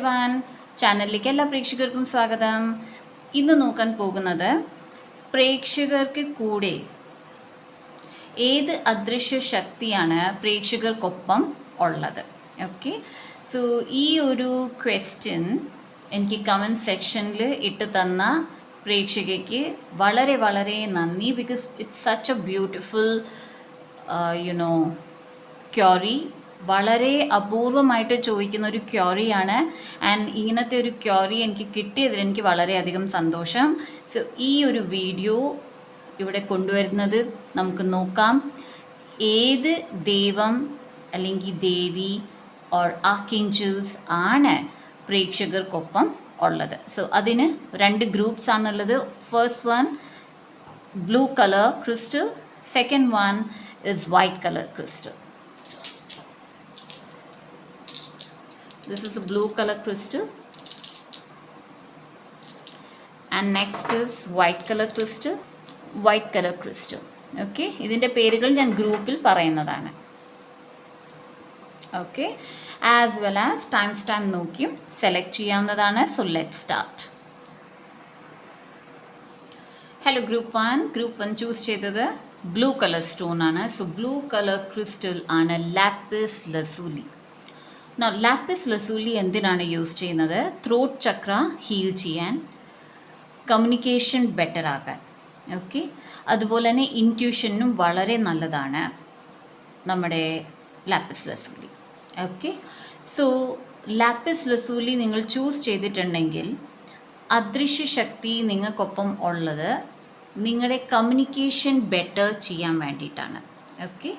Everyone, ചാനലിലേക്ക് എല്ലാ പ്രേക്ഷകർക്കും സ്വാഗതം. ഇന്ന് നോക്കാൻ പോകുന്നത് പ്രേക്ഷകർക്ക് കൂടെ ഏത് അദൃശ്യ ശക്തിയാണ് പ്രേക്ഷകർക്കൊപ്പം ഉള്ളത്. ഓക്കെ, സോ ഈ ഒരു ക്വസ്റ്റ്യൻ എനിക്ക് കമൻറ്റ് സെക്ഷനിൽ ഇട്ട് തന്ന പ്രേക്ഷകയ്ക്ക് വളരെ വളരെ നന്ദി. Because it's such A beautiful query. വളരെ അപൂർവമായിട്ട് ചോദിക്കുന്ന ഒരു ക്വറിയാണ്. ആൻഡ് ഇങ്ങനത്തെ ഒരു ക്വറി എനിക്ക് കിട്ടിയതിൽ എനിക്ക് വളരെയധികം സന്തോഷം. സോ ഈ ഒരു വീഡിയോ ഇവിടെ കൊണ്ടുവരുന്നത് നമുക്ക് നോക്കാം. ഏത് ദൈവം അല്ലെങ്കിൽ ദേവി ഓർ ആർക്കേഞ്ചൽസ് ആണ് പ്രേക്ഷകർക്കൊപ്പം ഉള്ളത്? സോ അതിന് 2 ഗ്രൂപ്പ്സ് ആണുള്ളത്. First one blue colour crystal, second one is white colour crystal. This is a blue color crystal and next is white color crystal. White color crystal. Okay, ഇതിൻ്റെ പേരുകൾ ഞാൻ ഗ്രൂപ്പിൽ പറയുന്നതാണ്. Okay, as well as time നോക്കിയും select ചെയ്യാവുന്നതാണ്. So let start. Hello group 1 choose ചെയ്തത് blue colour stone ആണ്. So blue colour crystal ആണ് ലാപ്പിസ് ലസൂലി. ലാപ്പിസ് ലസൂലി എന്തിനാണ് യൂസ് ചെയ്യുന്നത്? ത്രോട്ട് ചക്ര ഹീൽ ചെയ്യാൻ, കമ്മ്യൂണിക്കേഷൻ ബെറ്റർ ആക്കാൻ. ഓക്കെ, അതുപോലെ തന്നെ ഇൻറ്റ്യൂഷനും വളരെ നല്ലതാണ് നമ്മുടെ lapis lazuli. Okay, so lapis lazuli നിങ്ങൾ ചൂസ് ചെയ്തിട്ടുണ്ടെങ്കിൽ അദൃശ്യ ശക്തി നിങ്ങൾക്കൊപ്പം ഉള്ളത് നിങ്ങളുടെ കമ്മ്യൂണിക്കേഷൻ ബെറ്റർ ചെയ്യാൻ വേണ്ടിയിട്ടാണ്. ഓക്കെ,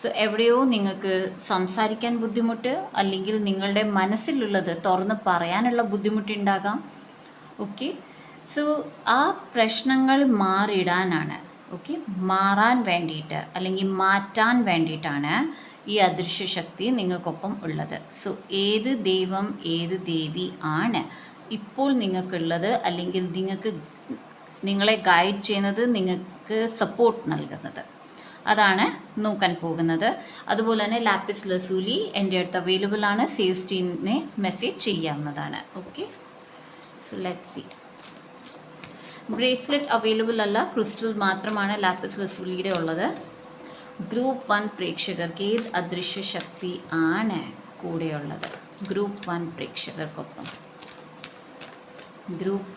സോ എവിടെയോ നിങ്ങൾക്ക് സംസാരിക്കാൻ ബുദ്ധിമുട്ട്, അല്ലെങ്കിൽ നിങ്ങളുടെ മനസ്സിലുള്ളത് തുറന്ന് പറയാനുള്ള ബുദ്ധിമുട്ടുണ്ടാകാം. ഓക്കെ, സോ ആ പ്രശ്നങ്ങൾ മാറിയിടാനാണ്, മാറാൻ വേണ്ടിയിട്ട് അല്ലെങ്കിൽ മാറ്റാൻ വേണ്ടിയിട്ടാണ് ഈ അദൃശ്യ ശക്തി നിങ്ങൾക്കൊപ്പം ഉള്ളത്. സോ ഏത് ദൈവം ഏത് ദേവി ആണ് ഇപ്പോൾ നിങ്ങൾക്കുള്ളത്, അല്ലെങ്കിൽ നിങ്ങളെ ഗൈഡ് ചെയ്യുന്നത്, നിങ്ങൾക്ക് സപ്പോർട്ട് നൽകുന്നത്, അതാണ് നോക്കാൻ പോകുന്നത്. അതുപോലെ തന്നെ ലാപ്പിസ് ലസൂലി എൻ്റെ അടുത്ത് അവൈലബിൾ ആണ്. സേൽസ് ടീമിനെ മെസ്സേജ് ചെയ്യാവുന്നതാണ്. Okay, so let's see. Bracelet available അല്ല, ക്രിസ്റ്റൽ മാത്രമാണ് ലാപ്പിസ് ലസൂലിയുടെ ഉള്ളത്. ഗ്രൂപ്പ് 1 പ്രേക്ഷകർക്ക് ഏത് അദൃശ്യ ശക്തി ആണ് കൂടെയുള്ളത്? ഗ്രൂപ്പ് 1 പ്രേക്ഷകർക്കൊപ്പം ഗ്രൂപ്പ്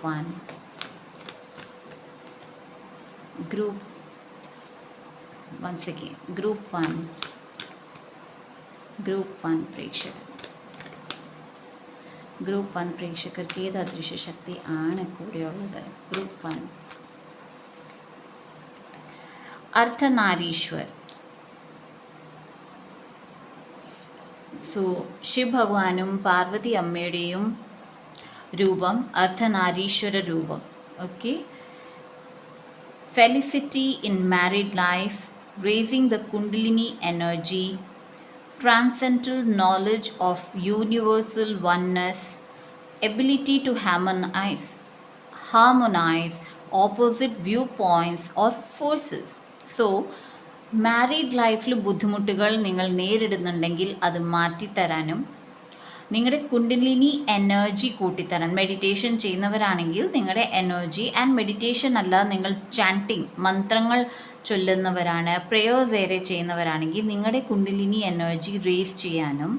1 പ്രേക്ഷകർക്ക് ഏത് അദൃശ്യ ശക്തി ആണ് കൂടെയുള്ളത്? ഗ്രൂപ്പ് 1 അർദ്ധനാരീശ്വർ. സോ ശിവ ഭഗവാനും പാർവതി അമ്മയുടെയും രൂപം അർദ്ധനാരീശ്വര രൂപം. Okay, felicity in married life, raising the kundalini energy, transcendental knowledge of universal oneness, ability to harmonize opposite viewpoints or forces. So married ലൈഫിൽ ബുദ്ധിമുട്ടുകൾ നിങ്ങൾ നേരിടുന്നുണ്ടെങ്കിൽ അത് മാറ്റിത്തരാനും, നിങ്ങളുടെ കുണ്ടലിനി എനർജി കൂട്ടിത്തരാൻ, മെഡിറ്റേഷൻ ചെയ്യുന്നവരാണെങ്കിൽ നിങ്ങളുടെ എനർജി, ആൻഡ് മെഡിറ്റേഷൻ അല്ല നിങ്ങൾ ചാൻറ്റിങ് മന്ത്രങ്ങൾ ചൊല്ലുന്നവരാണ്, പ്രേയേഴ്സ് ഏറെ ചെയ്യുന്നവരാണെങ്കിൽ നിങ്ങളുടെ കുണ്ടലിനി എനർജി റേസ് ചെയ്യാനും,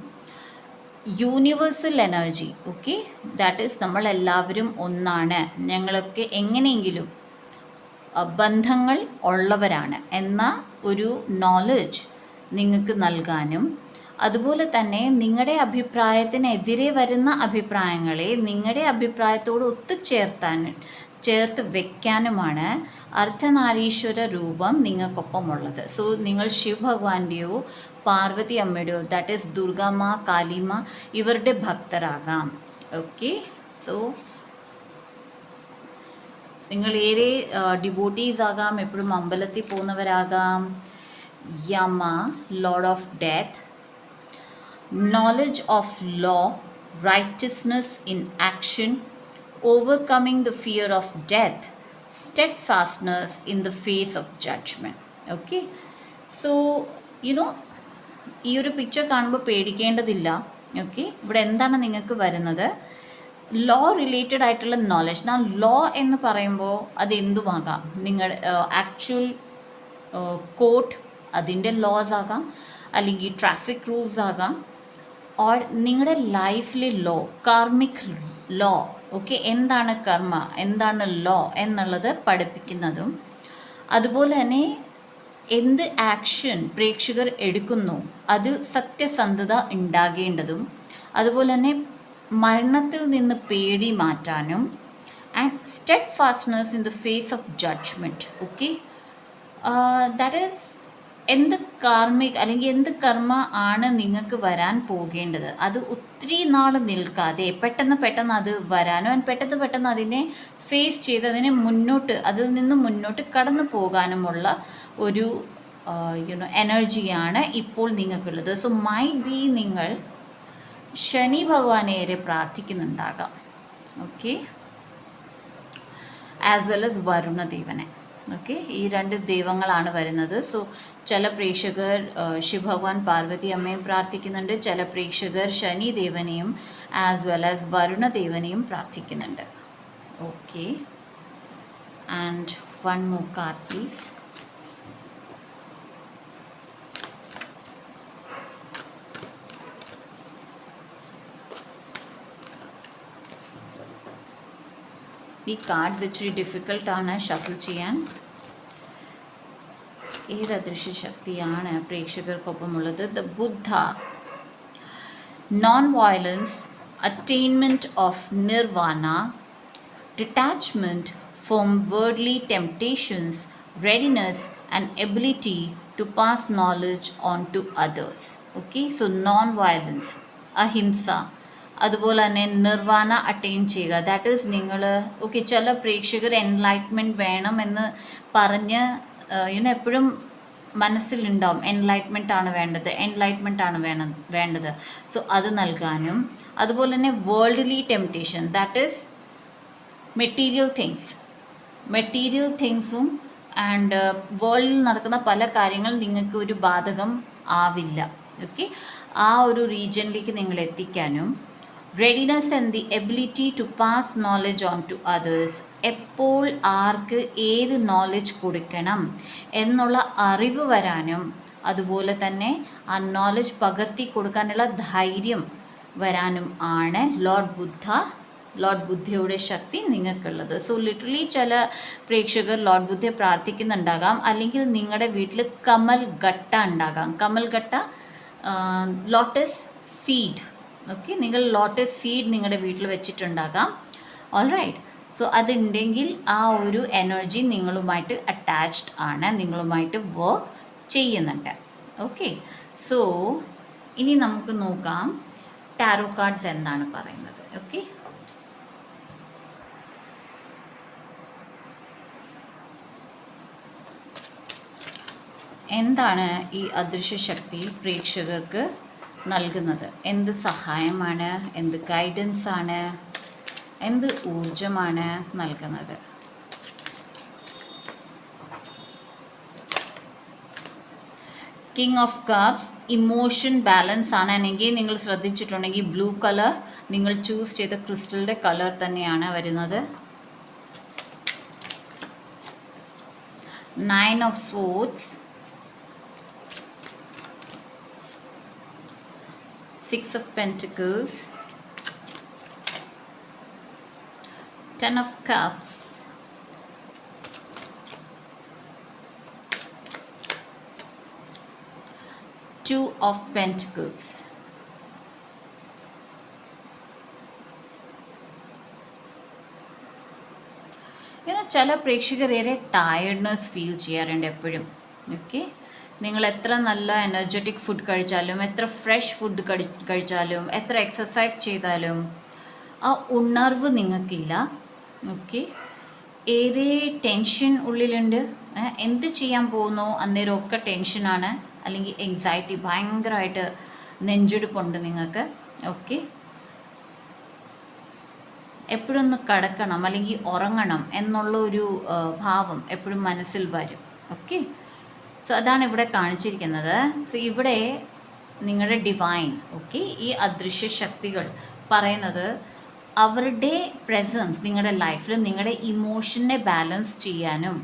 universal energy, okay, that is നമ്മളെല്ലാവരും ഒന്നാണ്, ഞങ്ങളൊക്കെ എങ്ങനെയെങ്കിലും ബന്ധങ്ങൾ ഉള്ളവരാണ് എന്ന ഒരു നോളജ് നിങ്ങൾക്ക് നൽകാനും, അതുപോലെ തന്നെ നിങ്ങളുടെ അഭിപ്രായത്തിനെതിരെ വരുന്ന അഭിപ്രായങ്ങളെ നിങ്ങളുടെ അഭിപ്രായത്തോട് ചേർത്ത് വെക്കാനുമാണ് അർദ്ധനാരീശ്വര രൂപം നിങ്ങൾക്കൊപ്പമുള്ളത്. സോ നിങ്ങൾ ശിവ ഭഗവാന്റെയോ പാർവതി അമ്മയുടെയോ, ദാറ്റ് ഈസ് ദുർഗാമ്മ, കാളിമ്മ, ഇവരുടെ ഭക്തരാകാം. ഓക്കെ, സോ നിങ്ങൾ ഏറെ ഡിവോട്ടീസ് ആകാം, എപ്പോഴും അമ്പലത്തിൽ പോകുന്നവരാകാം. Yama, lord of death, knowledge of law, righteousness in action, overcoming the fear of death, steadfastness in the face of judgment. Okay, so ഈ ഒരു പിക്ചർ കാണുമ്പോൾ പേടിക്കേണ്ടതില്ല. ഓക്കെ, ഇവിടെ എന്താണ് നിങ്ങൾക്ക് വരുന്നത്? ലോ റിലേറ്റഡ് ആയിട്ടുള്ള നോളജ്. ഞാൻ ലോ എന്ന് പറയുമ്പോൾ അത് എന്തുമാകാം, നിങ്ങളുടെ ആക്ച്വൽ കോർട്ട് അതിൻ്റെ ലോസ് ആകാം, അല്ലെങ്കിൽ ട്രാഫിക് റൂൾസ് ആകാം, ഓർ നിങ്ങളുടെ ലൈഫിലെ ലോ, കാർമിക് ലോ. ഓക്കെ, എന്താണ് കർമ്മ, എന്താണ് ലോ എന്നുള്ളത് പഠിപ്പിക്കുന്നതും, അതുപോലെ തന്നെ എന്ത് ആക്ഷൻ പ്രേക്ഷകർ എടുക്കുന്നു അതിൽ സത്യസന്ധത ഉണ്ടാകേണ്ടതും, അതുപോലെ തന്നെ മരണത്തിൽ നിന്ന് പേടി മാറ്റാനും, and steadfastness in the face of judgement. Okay, that is എന്ത് കാർമിക് അല്ലെങ്കിൽ എന്ത് കർമ്മ ആണ് നിങ്ങൾക്ക് വരാൻ പോകേണ്ടത്, അത് ഒത്തിരി നാൾ നിൽക്കാതെ പെട്ടെന്ന് അത് വരാനും ആൻഡ് പെട്ടെന്ന് അതിനെ ഫേസ് ചെയ്ത് അതിനെ മുന്നോട്ട്, അതിൽ നിന്ന് മുന്നോട്ട് കടന്നു പോകാനുമുള്ള ഒരു എനർജിയാണ് ഇപ്പോൾ നിങ്ങൾക്കുള്ളത്. സോ മൈറ്റ് ബി നിങ്ങൾ ശനി ഭഗവാനേറെ പ്രാർത്ഥിക്കുന്നുണ്ടാകാം. ഓക്കെ, ആസ് വെൽ എസ് വരുണദേവനെ. ഓക്കെ, ഈ രണ്ട് ദൈവങ്ങളാണ് വരുന്നത്. സോ ചില പ്രേക്ഷകർ ശിവഭഗവാൻ പാർവതി അമ്മയും പ്രാർത്ഥിക്കുന്നുണ്ട്, ചില പ്രേക്ഷകർ ശനി ദേവനെയും ആസ് വെൽ ആസ് വരുണദേവനെയും പ്രാർത്ഥിക്കുന്നുണ്ട്. Okay, and one more card please. ഈ കാർഡ്സ് ഇച്ചിരി ഡിഫിക്കൽട്ടാണ് ഷഫിൾ ചെയ്യാൻ. ഏത് അദൃശ്യ ശക്തിയാണ് പ്രേക്ഷകർക്കൊപ്പമുള്ളത്? The Buddha, non violence, attainment of nirvana, detachment from worldly temptations, readiness and ability to pass knowledge on to others. Okay, so non violence, ahimsa, അതുപോലെ തന്നെ നിർവാണ അറ്റൈൻ ചെയ്യുക. ദാറ്റ് ഈസ് നിങ്ങൾ ഓക്കെ, ചില പ്രേക്ഷകർ എൻലൈറ്റ്മെൻറ്റ് വേണമെന്ന് പറഞ്ഞ് എപ്പോഴും മനസ്സിലുണ്ടാവും, എൻലൈറ്റ്മെൻ്റ് ആണ് വേണ്ടത്. സോ അത് നൽകാനും, അതുപോലെ തന്നെ worldly temptation, that is material തിങ്സും ആൻഡ് വേൾഡിൽ നടക്കുന്ന പല കാര്യങ്ങളും നിങ്ങൾക്ക് ഒരു ബാധകം ആവില്ല. ഓക്കെ, ആ ഒരു റീജിയനിലേക്ക് നിങ്ങൾ എത്തിക്കാനും, readiness and the ability to pass knowledge on to others, എപ്പോൾ ആർക്ക് ഏത് നോളജ് കൊടുക്കണം എന്നുള്ള അറിവ് വരാനും, അതുപോലെ തന്നെ ആ നോളജ് പകർത്തി കൊടുക്കാനുള്ള ധൈര്യം വരാനും ആണ് ലോർഡ് ബുദ്ധയുടെ ശക്തി നിങ്ങൾക്കുള്ളത്. സോ ലിറ്ററലി ചില പ്രേക്ഷകർ ലോർഡ് ബുദ്ധയെ പ്രാർത്ഥിക്കുന്നുണ്ടാകാം, അല്ലെങ്കിൽ നിങ്ങളുടെ വീട്ടിൽ കമൽ ഗട്ട ഉണ്ടാകാം. Kamal gatta, lotus seed. Okay, നിങ്ങൾ ലോട്ടസ് സീഡ് നിങ്ങളുടെ വീട്ടിൽ വെച്ചിട്ടുണ്ടാകാം. ഓൾറൈറ്റ്, സോ അതുണ്ടെങ്കിൽ ആ ഒരു എനർജി നിങ്ങളുമായിട്ട് അറ്റാച്ച്ഡ് ആണ്, നിങ്ങളുമായിട്ട് വർക്ക് ചെയ്യുന്നുണ്ട്. ഓക്കെ, സോ ഇനി നമുക്ക് നോക്കാം ടാരോ കാർഡ്സ് എന്താണ് പറയുന്നത്. ഓക്കെ, എന്താണ് ഈ അദൃശ്യ ശക്തി പ്രേക്ഷകർക്ക് നൽകുന്നത്? എന്ത് സഹായമാണ്, എന്ത് ഗൈഡൻസ് ആണ്, എന്ത് ഊർജമാണ് നൽകുന്നത്? King of cups, emotion balance ആണ്. എങ്കിൽ നിങ്ങൾ ശ്രദ്ധിച്ചിട്ടുണ്ടെങ്കിൽ ബ്ലൂ കളർ നിങ്ങൾ ചൂസ് ചെയ്ത ക്രിസ്റ്റലിൻ്റെ കളർ തന്നെയാണ് വരുന്നത്. 9 of swords, 6 of pentacles, 10 of cups, 2 of pentacles. ചില പ്രേക്ഷകർ ഏറെ ടയർഡ്നെസ് ഫീൽ ചെയ്യാറുണ്ട് എപ്പോഴും. ഓക്കെ, നിങ്ങൾ എത്ര നല്ല എനർജറ്റിക് ഫുഡ് കഴിച്ചാലും, എത്ര ഫ്രഷ് ഫുഡ് കഴിച്ചാലും, എത്ര എക്സസൈസ് ചെയ്താലും ആ ഉണർവ് നിങ്ങൾക്കില്ല. ഓക്കെ, ഏറെ ടെൻഷൻ ഉള്ളിലുണ്ട്. എന്ത് ചെയ്യാൻ പോകുന്നോ അന്നേരമൊക്കെ ടെൻഷനാണ്, അല്ലെങ്കിൽ എങ്സൈറ്റി, ഭയങ്കരമായിട്ട് നെഞ്ചെടുപ്പുണ്ട് നിങ്ങൾക്ക്. ഓക്കെ, എപ്പോഴും ഒന്ന് കിടക്കണം അല്ലെങ്കിൽ ഉറങ്ങണം എന്നുള്ള ഒരു ഭാവം എപ്പോഴും മനസ്സിൽ വരും. ഓക്കെ, സോ അതാണ് ഇവിടെ കാണിച്ചിരിക്കുന്നത്. സോ ഇവിടെ നിങ്ങളുടെ ഡിവൈൻ, ഓക്കെ, ഈ അദൃശ്യ ശക്തികൾ പറയുന്നത് അവരുടെ പ്രസൻസ് നിങ്ങളുടെ ലൈഫിൽ നിങ്ങളുടെ ഇമോഷനെ ബാലൻസ് ചെയ്യാനും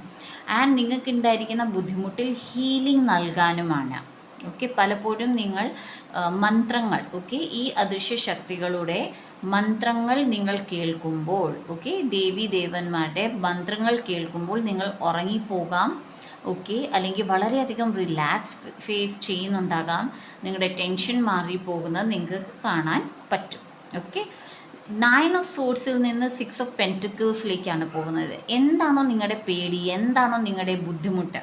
ആൻഡ് നിങ്ങൾക്ക് ഉണ്ടായിരിക്കുന്ന ബുദ്ധിമുട്ടിൽ ഹീലിംഗ് നൽകാനുമാണ്. ഓക്കെ, പലപ്പോഴും നിങ്ങൾ മന്ത്രങ്ങൾ, ഓക്കെ, ഈ അദൃശ്യ ശക്തികളുടെ മന്ത്രങ്ങൾ നിങ്ങൾ കേൾക്കുമ്പോൾ, ഓക്കെ, ദേവി ദേവന്മാരുടെ മന്ത്രങ്ങൾ കേൾക്കുമ്പോൾ നിങ്ങൾ ഉറങ്ങിപ്പോകാം, ഓക്കെ, അല്ലെങ്കിൽ വളരെയധികം റിലാക്സ് ഫേസ് ചെയ്യുന്നുണ്ടാകാം, നിങ്ങളുടെ ടെൻഷൻ മാറിപ്പോകുന്നത് നിങ്ങൾക്ക് കാണാൻ പറ്റും. ഓക്കെ, 9 ഓഫ് സോർട്സിൽ നിന്ന് 6 ഓഫ് പെൻറ്റിക്കിൾസിലേക്കാണ് പോകുന്നത്. എന്താണോ നിങ്ങളുടെ പേടി, എന്താണോ നിങ്ങളുടെ ബുദ്ധിമുട്ട്,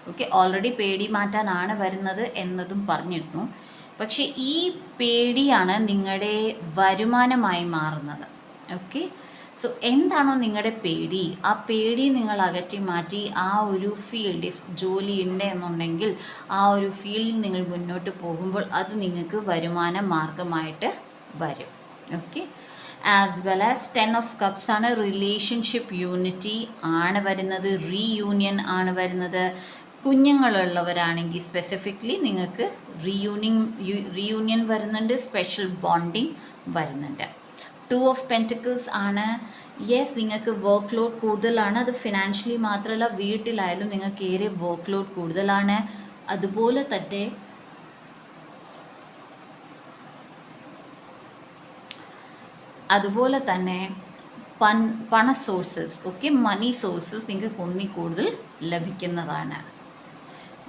ഓക്കെ, ഓൾറെഡി പേടി മാറ്റാനാണ് വരുന്നത് എന്നതും പറഞ്ഞിരുന്നു. പക്ഷേ ഈ പേടിയാണ് നിങ്ങളുടെ വരുമാനമായി മാറുന്നത്. ഓക്കെ, സോ എന്താണോ നിങ്ങളുടെ പേടി, ആ പേടി നിങ്ങൾ അകറ്റി മാറ്റി ആ ഒരു ഫീൽഡ്, ഇഫ് ജോലി ഉണ്ട് എന്നുണ്ടെങ്കിൽ ആ ഒരു ഫീൽഡിൽ നിങ്ങൾ മുന്നോട്ട് പോകുമ്പോൾ അത് നിങ്ങൾക്ക് വരുമാന മാർഗമായിട്ട് വരും. Okay, as well as 10 of cups ആണ് റിലേഷൻഷിപ്പ് യൂണിറ്റി ആണ് വരുന്നത്, റീയൂണിയൻ ആണ് വരുന്നത്. കുഞ്ഞുങ്ങളുള്ളവരാണെങ്കിൽ സ്പെസിഫിക്കലി നിങ്ങൾക്ക് റീയൂണിയൻ വരുന്നുണ്ട്, സ്പെഷ്യൽ ബോണ്ടിങ് വരുന്നുണ്ട്. 2 ഓഫ് പെൻറ്റിക്കിൾസ് ആണ്. യെസ്, നിങ്ങൾക്ക് വർക്ക് ലോഡ് കൂടുതലാണ്. അത് ഫിനാൻഷ്യലി മാത്രമല്ല, വീട്ടിലായാലും നിങ്ങൾക്ക് ഏറെ വർക്ക് ലോഡ് കൂടുതലാണ്. അതുപോലെ തന്നെ പണ സോഴ്സസ്, ഓക്കെ, മണി സോഴ്സസ് നിങ്ങൾക്ക് ഒന്നി കൂടുതൽ ലഭിക്കുന്നതാണ്.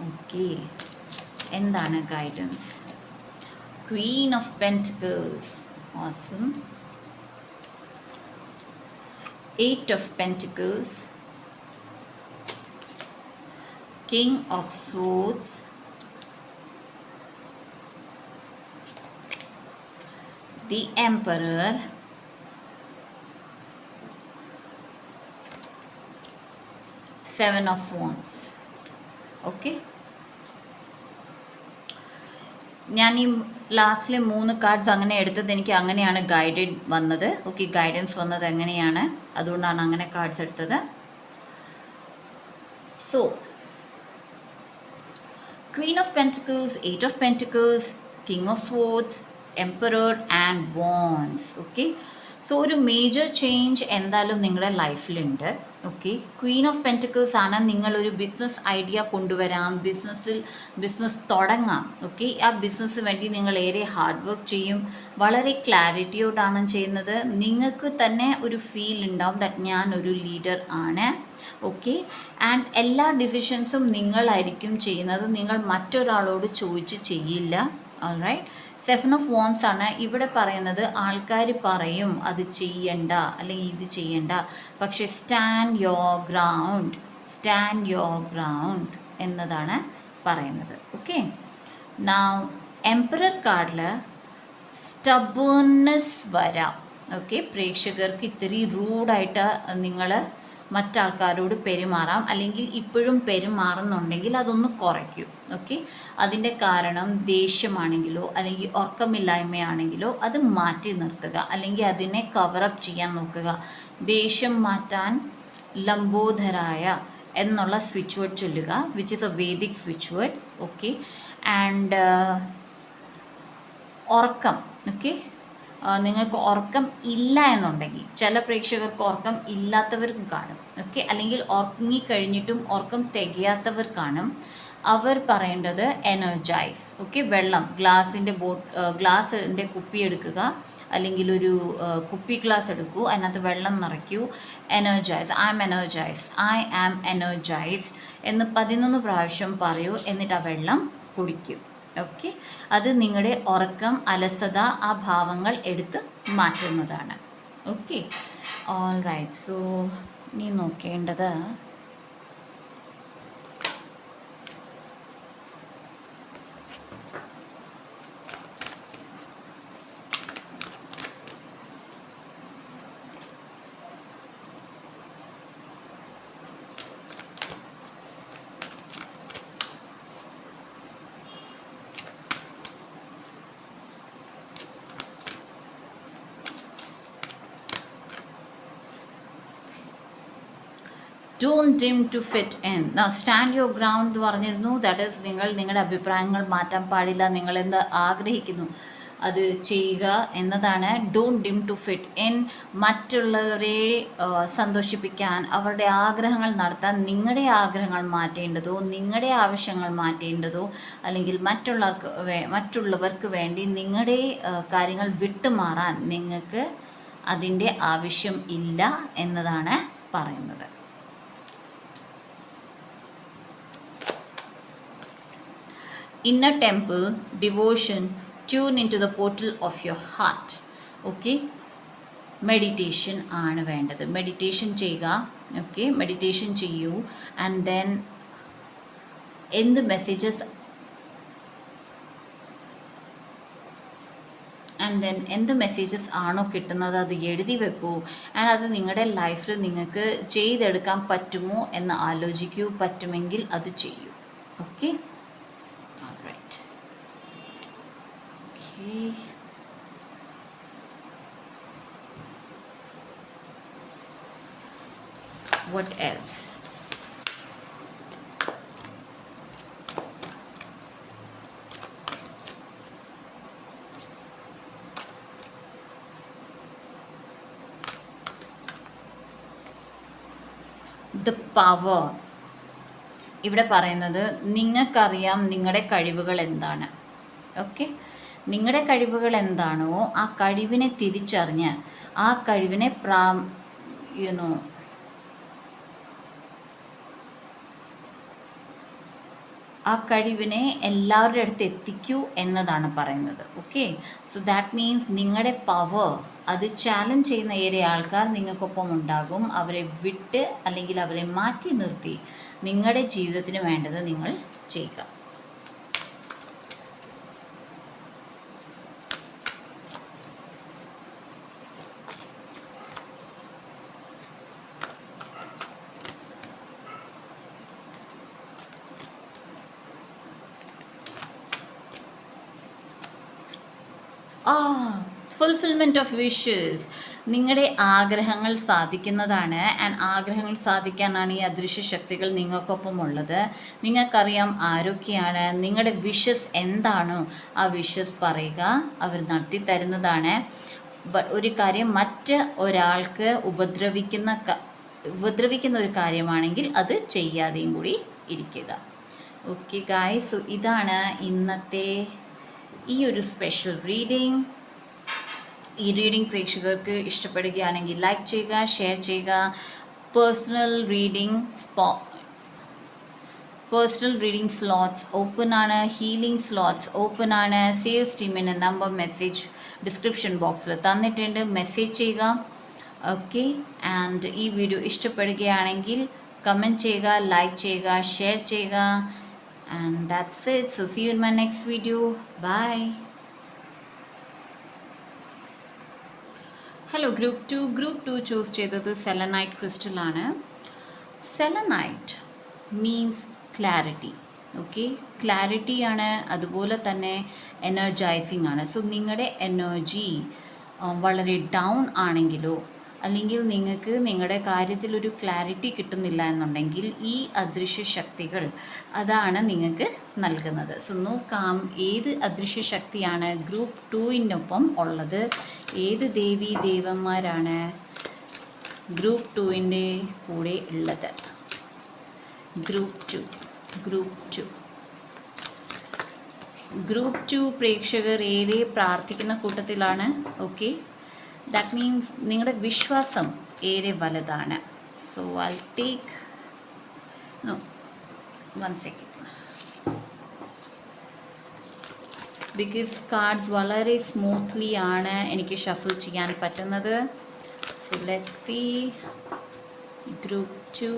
ഓക്കെ, എന്താണ് guidance? Queen of pentacles, awesome. 8 of pentacles, king of swords, the emperor, 7 of wands. Okay, ഞാൻ ഈ ലാസ്റ്റിലെ 3 കാർഡ്സ് അങ്ങനെ എടുത്തത് എനിക്ക് അങ്ങനെയാണ് ഗൈഡഡ് വന്നത്. ഓക്കെ, ഗൈഡൻസ് വന്നത് എങ്ങനെയാണ്, അതുകൊണ്ടാണ് അങ്ങനെ കാർഡ്സ് എടുത്തത്. So Queen of pentacles, 8 of pentacles, king of swords, emperor and wands. Okay, so ഒരു മേജർ ചേഞ്ച് എന്തായാലും നിങ്ങളുടെ ലൈഫിലുണ്ട്. ഓക്കെ, ക്വീൻ ഓഫ് പെൻറ്റിക്കിൾസ് ആണ്. നിങ്ങളൊരു ബിസിനസ് ഐഡിയ കൊണ്ടുവരാം, ബിസിനസ് തുടങ്ങാം. ഓക്കെ, ആ ബിസിനസ് വേണ്ടി നിങ്ങൾ ഏറെ ഹാർഡ് വർക്ക് ചെയ്യും, വളരെ ക്ലാരിറ്റിയോടാണ് ചെയ്യുന്നത്. നിങ്ങൾക്ക് തന്നെ ഒരു ഫീൽ ഉണ്ടാവും ദാറ്റ് ഞാൻ ഒരു ലീഡർ ആണ്. ഓക്കെ, ആൻഡ് എല്ലാ ഡിസിഷൻസും നിങ്ങളായിരിക്കും ചെയ്യുന്നത്, നിങ്ങൾ മറ്റൊരാളോട് ചോദിച്ച് ചെയ്യില്ല. ഓൾറൈറ്റ്, 7 ഓഫ് wands ആണ്. ഇവിടെ പറയുന്നത് ആൾക്കാർ പറയും അത് ചെയ്യണ്ട അല്ലെങ്കിൽ ഇത് ചെയ്യണ്ട, പക്ഷേ സ്റ്റാൻഡ് യോർ ഗ്രൗണ്ട് എന്നതാണ് പറയുന്നത്. ഓക്കെ, നൗ എംപറർ കാർഡിൽ സ്റ്റബേൺനെസ് വരാം. ഓക്കെ, പ്രേക്ഷകർക്ക് ഇത്തിരി റൂഡായിട്ട് നിങ്ങൾ മറ്റാൾക്കാരോട് പെരുമാറാം, അല്ലെങ്കിൽ ഇപ്പോഴും പെരുമാറുന്നുണ്ടെങ്കിൽ അതൊന്ന് കുറയ്ക്കും. ഓക്കെ, അതിൻ്റെ കാരണം ദേഷ്യമാണെങ്കിലോ അല്ലെങ്കിൽ ഉറക്കമില്ലായ്മയാണെങ്കിലോ അത് മാറ്റി നിർത്തുക, അല്ലെങ്കിൽ അതിനെ കവറപ്പ് ചെയ്യാൻ നോക്കുക. ദേഷ്യം മാറ്റാൻ ലംബോധരായ എന്നുള്ള സ്വിച്ച് വേർഡ് ചൊല്ലുക, which is A Vedic switch word. Okay, and ഉറക്കം, ഓക്കെ, നിങ്ങൾക്ക് ഉറക്കം ഇല്ല എന്നുണ്ടെങ്കിൽ, ചില പ്രേക്ഷകർക്ക് ഉറക്കം ഇല്ലാത്തവർക്കും കാണും. ഓക്കെ, അല്ലെങ്കിൽ ഉറങ്ങിക്കഴിഞ്ഞിട്ടും ഉറക്കം തികയാത്തവർ കാണും. അവർ പറയേണ്ടത് എനർജൈസ്. ഓക്കെ, വെള്ളം, ഗ്ലാസിൻ്റെ കുപ്പി എടുക്കുക, അല്ലെങ്കിൽ ഒരു കുപ്പി ഗ്ലാസ് എടുക്കൂ, അതിനകത്ത് വെള്ളം നിറയ്ക്കൂ. എനർജൈസ്, ഐ ആം എനർജൈസ്ഡ് എന്ന് 11 പ്രാവശ്യം പറയൂ, എന്നിട്ട് ആ വെള്ളം കുടിക്കൂ. ഓക്കെ, അത് നിങ്ങളുടെ ഉറക്കം, അലസത, ആ ഭാവങ്ങൾ എടുത്ത് മാറ്റുന്നതാണ്. Okay, all right. സോ ഇനി നോക്കേണ്ടത് don't dim to fit in. Stand your ground എന്ന് പറഞ്ഞിരുന്നു. ദാറ്റ് ഈസ് നിങ്ങളുടെ അഭിപ്രായങ്ങൾ മാറ്റാൻ പാടില്ല. നിങ്ങൾ എന്ത് ആഗ്രഹിക്കുന്നു അത് ചെയ്യുക എന്നതാണ്. Don't dim to fit in. മറ്റുള്ളവരെ സന്തോഷിപ്പിക്കാൻ, അവരുടെ ആഗ്രഹങ്ങൾ നടത്താൻ നിങ്ങളുടെ ആഗ്രഹങ്ങൾ മാറ്റേണ്ടതോ നിങ്ങളുടെ ആവശ്യങ്ങൾ മാറ്റേണ്ടതോ അല്ലെങ്കിൽ മറ്റുള്ളവർക്ക് വേണ്ടി നിങ്ങളുടെ കാര്യങ്ങൾ വിട്ടുമാറാൻ നിങ്ങൾക്ക് അതിൻ്റെ ആവശ്യം ഇല്ല എന്നതാണ് പറയുന്നത്. Inner temple, devotion, tune into the portal of your heart. Okay, meditation ആണ് വേണ്ടത്. മെഡിറ്റേഷൻ ചെയ്യുക. ഓക്കെ, മെഡിറ്റേഷൻ ചെയ്യൂ. ആൻഡ് ദെൻ എന്ത് മെസ്സേജസ് ആണോ കിട്ടുന്നത് അത് എഴുതി വെക്കൂ. ആൻഡ് അത് നിങ്ങളുടെ ലൈഫിൽ നിങ്ങൾക്ക് ചെയ്തെടുക്കാൻ പറ്റുമോ എന്ന് ആലോചിക്കൂ. പറ്റുമെങ്കിൽ അത് ചെയ്യൂ. Okay, what else? The power. ഇവിടെ പറയുന്നത് നിങ്ങൾക്കറിയാം നിങ്ങളുടെ കഴിവുകൾ എന്താണ്. ഓക്കെ, നിങ്ങളുടെ കഴിവുകൾ എന്താണോ ആ കഴിവിനെ തിരിച്ചറിഞ്ഞ് ആ കഴിവിനെ ആ കഴിവിനെ എല്ലാവരുടെ അടുത്ത് എത്തിക്കൂ എന്നതാണ് പറയുന്നത്. ഓക്കെ, സോ ദാറ്റ് മീൻസ് നിങ്ങളുടെ പവർ അത് ചാലഞ്ച് ചെയ്യുന്ന ഏറെ ആൾക്കാർ നിങ്ങൾക്കൊപ്പം ഉണ്ടാകും. അവരെ വിട്ട് അല്ലെങ്കിൽ അവരെ മാറ്റി നിർത്തി നിങ്ങളുടെ ജീവിതത്തിന് വേണ്ടത് നിങ്ങൾ ചെയ്യുക. Fulfilment of wishes. നിങ്ങളുടെ ആഗ്രഹങ്ങൾ സാധിക്കുന്നതാണ്. ആൻഡ് ആഗ്രഹങ്ങൾ സാധിക്കാനാണ് ഈ അദൃശ്യ ശക്തികൾ നിങ്ങൾക്കൊപ്പം ഉള്ളത്. നിങ്ങൾക്കറിയാം ആരൊക്കെയാണ്. നിങ്ങളുടെ വിഷസ് എന്താണോ ആ വിഷസ് പറയുക, അവർ നടത്തി തരുന്നതാണ്. ഒരു കാര്യം മറ്റ് ഒരാൾക്ക് ഉപദ്രവിക്കുന്ന ഒരു കാര്യമാണെങ്കിൽ അത് ചെയ്യാതെയും കൂടി ഇരിക്കുക. ഓക്കെ ഗായ്സ്, സോ ഇതാണ് ഇന്നത്തെ ഈ ഒരു സ്പെഷ്യൽ റീഡിംഗ്. ഈ റീഡിംഗ് പ്രേക്ഷകർക്ക് ഇഷ്ടപ്പെടുകയാണെങ്കിൽ ലൈക്ക് ചെയ്യുക, ഷെയർ ചെയ്യുക. പേഴ്സണൽ റീഡിംഗ് സ്ലോട്ട്സ് ഓപ്പൺ ആണ്. ഹീലിംഗ് സ്ലോട്ട്സ് ഓപ്പൺ ആണ്. സെയിൽസ് ടീമിൻ്റെ നമ്പർ മെസ്സേജ് ഡിസ്ക്രിപ്ഷൻ ബോക്സിൽ തന്നിട്ടുണ്ട്. മെസ്സേജ് ചെയ്യുക. ഓക്കെ, ആൻഡ് ഈ വീഡിയോ ഇഷ്ടപ്പെടുകയാണെങ്കിൽ കമൻറ്റ് ചെയ്യുക, ലൈക്ക് ചെയ്യുക, ഷെയർ ചെയ്യുക. And that's it. So see you in my next video. Bye. Hello group 2. Group 2 choose ചെയ്തത് selenite crystal ആണ്. Selenite means clarity. Okay, clarity ആണ്. അതുപോലെ തന്നെ എനർജൈസിങ് ആണ്. സോ നിങ്ങളുടെ എനർജി വളരെ ഡൗൺ ആണെങ്കിലോ അല്ലെങ്കിൽ നിങ്ങൾക്ക് നിങ്ങളുടെ കാര്യത്തിലൊരു ക്ലാരിറ്റി കിട്ടുന്നില്ല എന്നുണ്ടെങ്കിൽ ഈ അദൃശ്യ ശക്തികൾ അതാണ് നിങ്ങൾക്ക് നൽകുന്നത്. സോ നോക്കാം ഏത് അദൃശ്യ ശക്തിയാണ് ഗ്രൂപ്പ് 2-നൊപ്പം ഉള്ളത്. ഏത് ദേവീ ദേവന്മാരാണ് ഗ്രൂപ്പ് 2-ൻ്റെ കൂടെ ഉള്ളത്. ഗ്രൂപ്പ് 2 പ്രേക്ഷകർ ഏറെ പ്രാർത്ഥിക്കുന്ന കൂട്ടത്തിലാണ്. ഓക്കെ, ദാറ്റ് മീൻസ് നിങ്ങളുടെ വിശ്വാസം ഏറെ വലുതാണ്. So I take 1 second because cards വളരെ സ്മൂത്ത്ലി ആണ് എനിക്ക് ഷഫിൾ ചെയ്യാൻ പറ്റുന്നത്. So let's see group 2.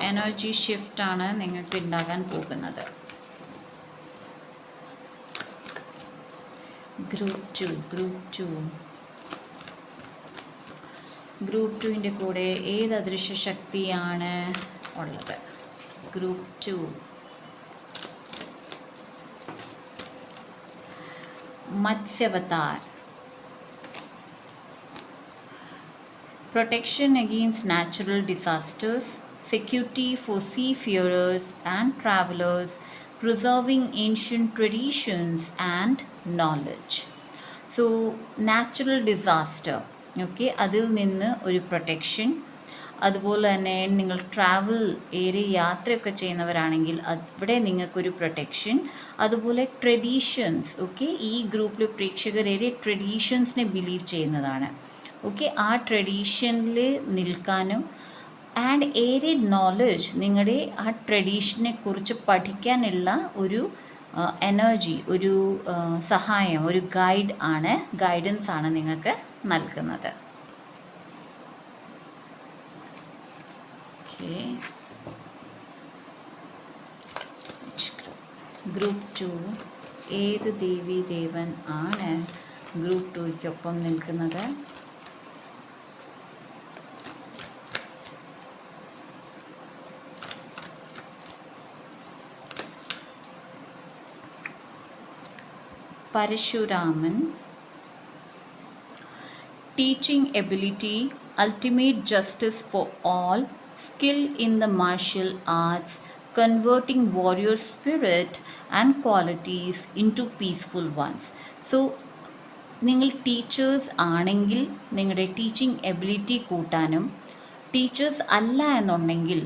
Energy shift ആണ് നിങ്ങൾക്ക് ഉണ്ടാകാൻ പോകുന്നത്. ഗ്രൂപ്പ് 2-ൻ്റെ കൂടെ ഏത് അദൃശ്യ ശക്തിയാണ് ഉള്ളത്? Group 2 Matsyavatar. Protection against natural disasters, security for seafarers and travelers, preserving ancient traditions and knowledge. So, natural disaster, okay, അതിൽ നിന്ന് ഒരു പ്രൊട്ടക്ഷൻ. അതുപോലെ തന്നെ നിങ്ങൾ ട്രാവൽ ഏരിയ യാത്രയൊക്കെ ചെയ്യുന്നവരാണെങ്കിൽ അവിടെ നിങ്ങൾക്കൊരു പ്രൊട്ടക്ഷൻ. അതുപോലെ ട്രഡീഷൻസ്, ഓക്കെ, ഈ ഗ്രൂപ്പിൽ പ്രേക്ഷകർ ഏരിയ ട്രഡീഷൻസിനെ ബിലീവ് ചെയ്യുന്നതാണ്. ഓക്കെ, ആ ട്രഡീഷനിൽ നിൽക്കാനും ആൻഡ് ഏരിയ നോളജ്, നിങ്ങളുടെ ആ ട്രഡീഷനെ കുറിച്ച് പഠിക്കാനുള്ള ഒരു എനർജി, ഒരു സഹായം, ഒരു ഗൈഡൻസ് ആണ് നിങ്ങൾക്ക് നൽകുന്നത്. ഓക്കെ, ഗ്രൂപ്പ് 2 ഏത് ദേവി ദേവൻ ആണ് ഗ്രൂപ്പ് 2-ക്കൊപ്പം നിൽക്കുന്നത്? Parashuraman. Teaching ability, ultimate justice for all, skill in the martial arts, converting warrior spirit and qualities into peaceful ones. So, നിങ്ങൾ ടീച്ചേഴ്സ് ആണെങ്കിൽ നിങ്ങളുടെ ടീച്ചിങ് എബിലിറ്റി കൂട്ടാനും, ടീച്ചേഴ്സ് അല്ല എന്നുണ്ടെങ്കിൽ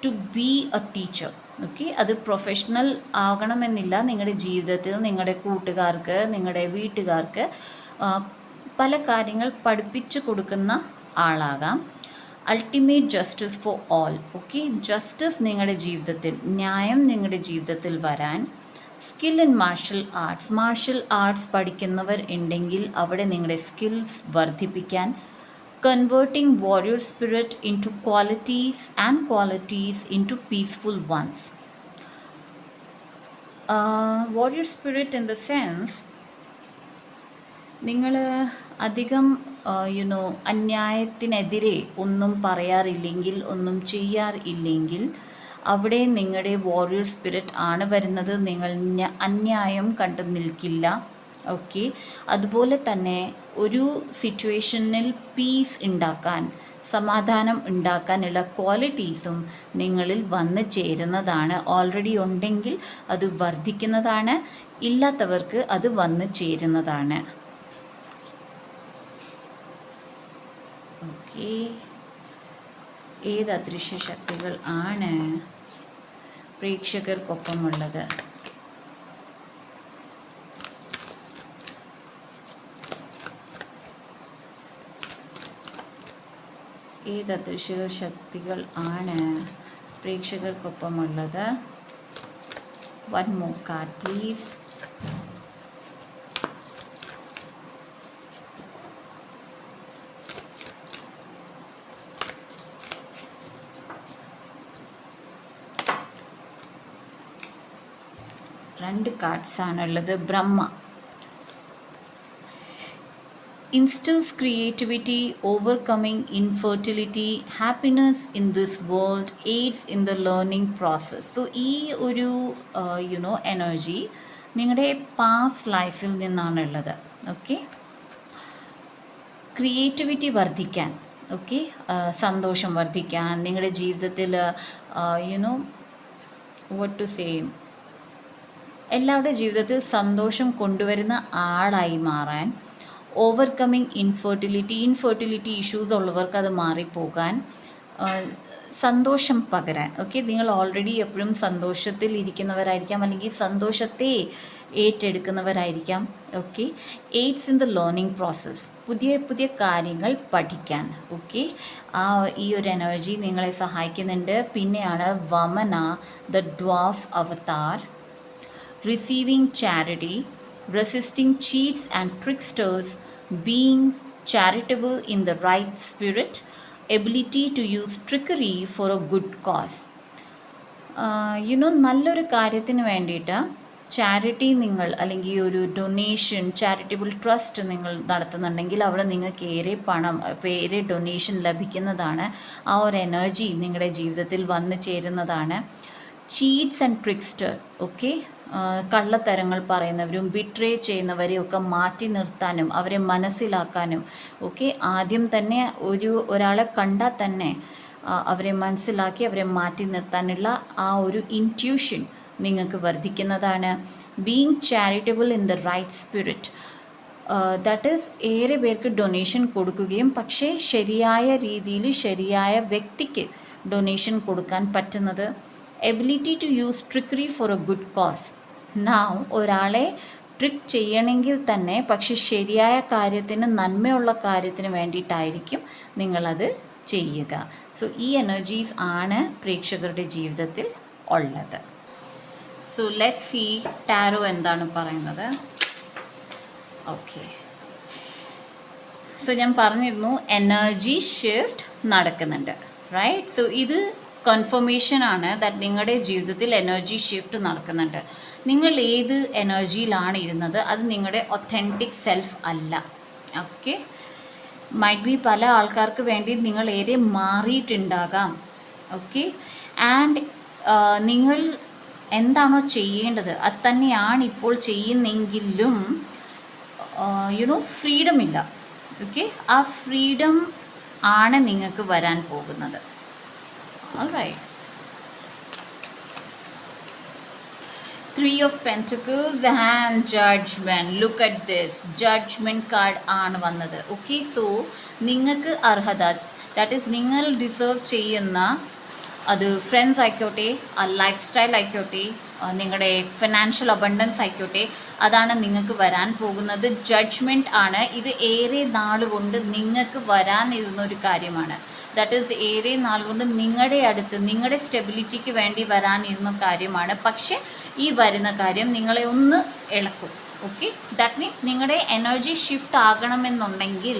to be a teacher, okay, അത് professional ആകണമെന്നില്ല. നിങ്ങളുടെ ജീവിതത്തിൽ നിങ്ങളുടെ കൂട്ടുകാർക്ക്, നിങ്ങളുടെ വീട്ടുകാർക്ക് പല കാര്യങ്ങൾ പഠിപ്പിച്ചു കൊടുക്കുന്ന ആളാകാം. Ultimate justice for all, okay, justice നിങ്ങളുടെ ജീവിതത്തിൽ, ന്യായം നിങ്ങളുടെ ജീവിതത്തിൽ വരാൻ. സ്കിൽ ഇൻ മാർഷൽ ആർട്സ് പഠിക്കുന്നവർ ഉണ്ടെങ്കിൽ അവിടെ നിങ്ങളുടെ സ്കിൽസ് വർദ്ധിപ്പിക്കാൻ. Converting warrior spirit into qualities and qualities into peaceful ones. Warrior spirit in the sense, നിങ്ങൾ അധികം അന്യായത്തിനെതിരെ ഒന്നും പറയാറില്ലെങ്കിൽ, ഒന്നും ചെയ്യാറില്ലെങ്കിൽ അവിടെ നിങ്ങളുടെ വാരിയർ സ്പിരിറ്റ് ആണ് വരുന്നത്. നിങ്ങൾ അന്യായം കണ്ടു നിൽക്കില്ല. ഓക്കെ, അതുപോലെ തന്നെ ഒരു സിറ്റുവേഷനിൽ പീസ് ഉണ്ടാക്കാൻ, സമാധാനം ഉണ്ടാക്കാനുള്ള ക്വാളിറ്റീസും നിങ്ങളിൽ വന്നു ചേരുന്നതാണ്. ഓൾറെഡി ഉണ്ടെങ്കിൽ അത് വർദ്ധിക്കുന്നതാണ്, ഇല്ലാത്തവർക്ക് അത് വന്നു ചേരുന്നതാണ്. ഓക്കെ, ഏത് അദൃശ്യ ശക്തികൾ ആണ് പ്രേക്ഷകർക്കൊപ്പമുള്ളത്? ഏത് അദൃശ്യ ശക്തികൾ ആണ് പ്രേക്ഷകർക്കൊപ്പമുള്ളത്? One more card please. രണ്ട് കാർഡ്സ് ആണുള്ളത്. Brahma instills creativity, overcoming infertility, happiness in this world, aids in the learning process. So ഈ ഒരു എനർജി നിങ്ങളുടെ പാസ്റ്റ് ലൈഫിൽ നിന്നാണുള്ളത്. ഓക്കെ, ക്രിയേറ്റിവിറ്റി വർദ്ധിക്കാൻ, ഓക്കെ, സന്തോഷം വർദ്ധിക്കാൻ, നിങ്ങളുടെ ജീവിതത്തിൽ വാട്ട് ടു സേ, എല്ലാവരുടെ ജീവിതത്തിൽ സന്തോഷം കൊണ്ടുവരുന്ന ആളായി മാറാൻ. ഓവർകമ്മിങ് ഇൻഫെർട്ടിലിറ്റി ഇഷ്യൂസ് ഉള്ളവർക്ക് അത് മാറിപ്പോകാൻ, സന്തോഷം പകരാൻ. ഓക്കെ, നിങ്ങൾ ഓൾറെഡി എപ്പോഴും സന്തോഷത്തിൽ ഇരിക്കുന്നവരായിരിക്കാം, അല്ലെങ്കിൽ സന്തോഷത്തെ ഏറ്റെടുക്കുന്നവരായിരിക്കാം. Okay, aids in the learning process, പുതിയ പുതിയ കാര്യങ്ങൾ പഠിക്കാൻ. ഓക്കെ, ഈ ഒരു എനർജി നിങ്ങളെ സഹായിക്കുന്നുണ്ട്. പിന്നെയാണ് Vamana, the dwarf avatar. Receiving charity, resisting cheats and tricksters, being charitable in the right spirit, ability to use trickery for a good cause. നല്ലൊരു കാര്യത്തിന് വേണ്ടിയിട്ട് ചാരിറ്റി നിങ്ങൾ, അല്ലെങ്കിൽ ഒരു ഡൊണേഷൻ, ചാരിറ്റബിൾ ട്രസ്റ്റ് നിങ്ങൾ നടത്തുന്നുണ്ടെങ്കിൽ അവിടെ നിങ്ങൾക്ക് ഏറെ ഡൊണേഷൻ ലഭിക്കുന്നതാണ്. ആ ഒരു എനർജി നിങ്ങളുടെ ജീവിതത്തിൽ വന്നു ചേരുന്നതാണ്. ചീറ്റ്സ് ആൻഡ് ട്രിക്സ്റ്റർ, ഓക്കെ, കള്ളത്തരങ്ങൾ പറയുന്നവരും ബിട്രേ ചെയ്യുന്നവരെയൊക്കെ മാറ്റി നിർത്താനും അവരെ മനസ്സിലാക്കാനും ഓക്കെ ആദ്യം തന്നെ ഒരാളെ കണ്ടാൽ തന്നെ അവരെ മനസ്സിലാക്കി അവരെ മാറ്റി നിർത്താനുള്ള ആ ഒരു ഇൻറ്റ്യൂഷൻ നിങ്ങൾക്ക് വർദ്ധിക്കുന്നതാണ്. Being charitable in the right spirit, that is ഏറെ പേർക്ക് ഡൊണേഷൻ കൊടുക്കുകയും പക്ഷേ ശരിയായ രീതിയിൽ ശരിയായ വ്യക്തിക്ക് ഡൊണേഷൻ കൊടുക്കാൻ പറ്റുന്നത്. Ability to use trickery for a good cause. ഒരാളെ ട്രിക്ക് ചെയ്യണമെങ്കിൽ തന്നെ പക്ഷെ ശരിയായ കാര്യത്തിന് നന്മയുള്ള കാര്യത്തിന് വേണ്ടിയിട്ടായിരിക്കും നിങ്ങളത് ചെയ്യുക. സോ ഈ എനർജീസ് ആണ് പ്രേക്ഷകരുടെ ജീവിതത്തിൽ ഉള്ളത്. സോ ലെറ്റ്സ് സീ ടാരോ എന്താണ് പറയുന്നത്. ഓക്കെ, സോ ഞാൻ പറഞ്ഞിരുന്നു എനർജി ഷിഫ്റ്റ് നടക്കുന്നുണ്ട്, റൈറ്റ്? സോ ഇത് കൺഫർമേഷൻ ആണ് ദാറ്റ് നിങ്ങളുടെ ജീവിതത്തിൽ എനർജി ഷിഫ്റ്റ് നടക്കുന്നുണ്ട്. നിങ്ങൾ ഏത് എനർജിയിലാണ് ഇരുന്നത് അത് നിങ്ങളുടെ ഒത്തൻറ്റിക് സെൽഫ് അല്ല. ഓക്കെ, മൈറ്റ് ബി പല ആൾക്കാർക്ക് വേണ്ടി നിങ്ങൾ ഏറെ മാറിയിട്ടുണ്ടാകാം. ഓക്കെ, ആൻഡ് നിങ്ങൾ എന്താണോ ചെയ്യേണ്ടത് അത് തന്നെയാണ് ഇപ്പോൾ ചെയ്യുന്നെങ്കിലും ഫ്രീഡം ഇല്ല. ഓക്കെ, ആ ഫ്രീഡം ആണ് നിങ്ങൾക്ക് വരാൻ പോകുന്നത്. Alright, 3 of Pentacles and Judgment. Look at this. Judgment card ആണ് വന്നത്. ഓക്കെ, സോ നിങ്ങൾക്ക് അർഹത, ദാറ്റ് ഈസ് നിങ്ങൾ ഡിസേർവ് ചെയ്യുന്ന, അത് ഫ്രണ്ട്സ് ആയിക്കോട്ടെ, ആ ലൈഫ് സ്റ്റൈൽ ആയിക്കോട്ടെ, നിങ്ങളുടെ ഫിനാൻഷ്യൽ അബണ്ടൻസ് ആയിക്കോട്ടെ, അതാണ് നിങ്ങൾക്ക് വരാൻ പോകുന്നത്. ജഡ്ജ്മെൻറ്റ് ആണ്. ഇത് ഏറെ നാളുകൊണ്ട് നിങ്ങൾക്ക് വരാനിരുന്നൊരു കാര്യമാണ്. ദാറ്റ് ഈസ് ഏറെ നാളുകൊണ്ട് നിങ്ങളുടെ അടുത്ത് നിങ്ങളുടെ സ്റ്റെബിലിറ്റിക്ക് വേണ്ടി വരാനിരുന്ന കാര്യമാണ്. പക്ഷേ ഈ വരുന്ന കാര്യം നിങ്ങളെ ഒന്ന് ഇളക്കും. ഓക്കെ, ദാറ്റ് മീൻസ് നിങ്ങളുടെ എനർജി ഷിഫ്റ്റ് ആകണമെന്നുണ്ടെങ്കിൽ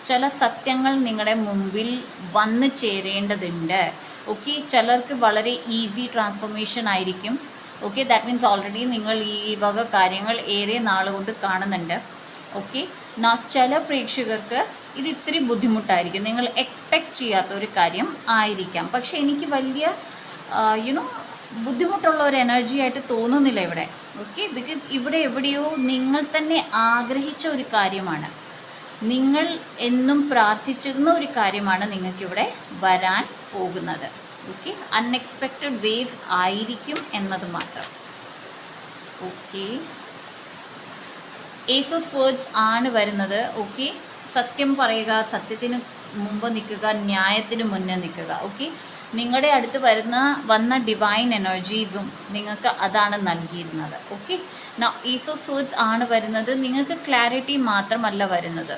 ചില സത്യങ്ങൾ നിങ്ങളുടെ മുമ്പിൽ വന്നു ചേരേണ്ടതുണ്ട്. ഓക്കെ, ചിലർക്ക് വളരെ ഈസി ട്രാൻസ്ഫോർമേഷൻ ആയിരിക്കും. ഓക്കെ, ദാറ്റ് മീൻസ് ഓൾറെഡി നിങ്ങൾ ഈ വക കാര്യങ്ങൾ ഏറെ നാളുകൊണ്ട് കാണുന്നുണ്ട്. ഓക്കെ, ചില പ്രേക്ഷകർക്ക് ഇത് ഇത്തിരി ബുദ്ധിമുട്ടായിരിക്കും, നിങ്ങൾ എക്സ്പെക്റ്റ് ചെയ്യാത്ത ഒരു കാര്യം ആയിരിക്കാം. പക്ഷേ എനിക്ക് വലിയ ബുദ്ധിമുട്ടുള്ള ഒരു എനർജി ആയിട്ട് തോന്നുന്നില്ല ഇവിടെ. ഓക്കെ, ബിക്കോസ് ഇവിടെ എവിടെയോ നിങ്ങൾ തന്നെ ആഗ്രഹിച്ച ഒരു കാര്യമാണ്, നിങ്ങൾ എന്നും പ്രാർത്ഥിച്ചിരുന്ന ഒരു കാര്യമാണ് നിങ്ങൾക്കിവിടെ വരാൻ പോകുന്നത്. ഓക്കെ, അൺഎക്സ്പെക്റ്റഡ് വേസ് ആയിരിക്കും എന്നത് മാത്രം. ഓക്കെ, ഏസ് ഓഫ് വേർഡ്സ് ആണ് വരുന്നത്. ഓക്കെ, സത്യം പറയുക, സത്യത്തിന് മുമ്പ് നിൽക്കുക, ന്യായത്തിന് മുന്നേ നിൽക്കുക. ഓക്കെ, നിങ്ങളുടെ അടുത്ത് വന്ന ഡിവൈൻ എനർജീസും നിങ്ങൾക്ക് അതാണ് നൽകിയിരുന്നത്. ഓക്കെ, ഏസ് ഓഫ് വേർഡ്സ് ആണ് വരുന്നത്. നിങ്ങൾക്ക് ക്ലാരിറ്റി മാത്രമല്ല വരുന്നത്,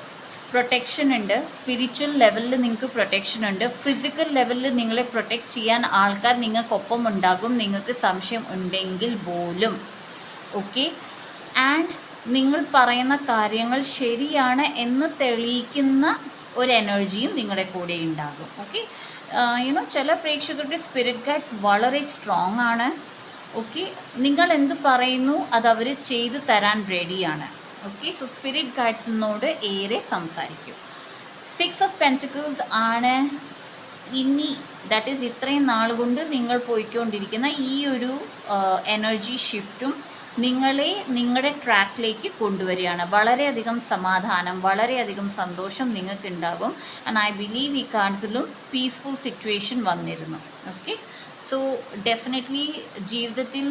പ്രൊട്ടക്ഷൻ ഉണ്ട്. സ്പിരിച്വൽ ലെവലിൽ നിങ്ങൾക്ക് പ്രൊട്ടക്ഷൻ ഉണ്ട്. ഫിസിക്കൽ ലെവലിൽ നിങ്ങളെ പ്രൊട്ടക്റ്റ് ചെയ്യാൻ ആൾക്കാർ നിങ്ങൾക്കൊപ്പം ഉണ്ടാകും, നിങ്ങൾക്ക് സംശയം ഉണ്ടെങ്കിൽ പോലും. ഓക്കെ, ആൻഡ് നിങ്ങൾ പറയുന്ന കാര്യങ്ങൾ ശരിയാണ് എന്ന് തെളിയിക്കുന്ന ഒരു എനർജിയും നിങ്ങളുടെ കൂടെ ഉണ്ടാകും. ഓക്കെ, ചില പ്രേക്ഷകരുടെ സ്പിരിറ്റ് ഗൈഡ്സ് വളരെ സ്ട്രോങ് ആണ്. ഓക്കെ, നിങ്ങൾ എന്ത് പറയുന്നു അത് അവർ ചെയ്തു തരാൻ റെഡിയാണ്. ഓക്കെ, സോ സ്പിരിറ്റ് ഗൈഡ്സിനോട് ഏറെ സംസാരിക്കും. 6 of Pentacles ആണ് ഇനി, ദാറ്റ് ഈസ് ഇത്രയും നാളുകൊണ്ട് നിങ്ങൾ പോയിക്കൊണ്ടിരിക്കുന്ന ഈ ഒരു എനർജി ഷിഫ്റ്റും നിങ്ങളെ നിങ്ങളുടെ ട്രാക്കിലേക്ക് കൊണ്ടുവരികയാണ്. വളരെയധികം സമാധാനം, വളരെയധികം സന്തോഷം നിങ്ങൾക്കുണ്ടാകും. ആൻഡ് ഐ ബിലീവ് ഈ കാർഡ്സിലും പീസ്ഫുൾ സിറ്റുവേഷൻ വന്നിരുന്നു. ഓക്കെ, സോ ഡെഫിനറ്റ്ലി ജീവിതത്തിൽ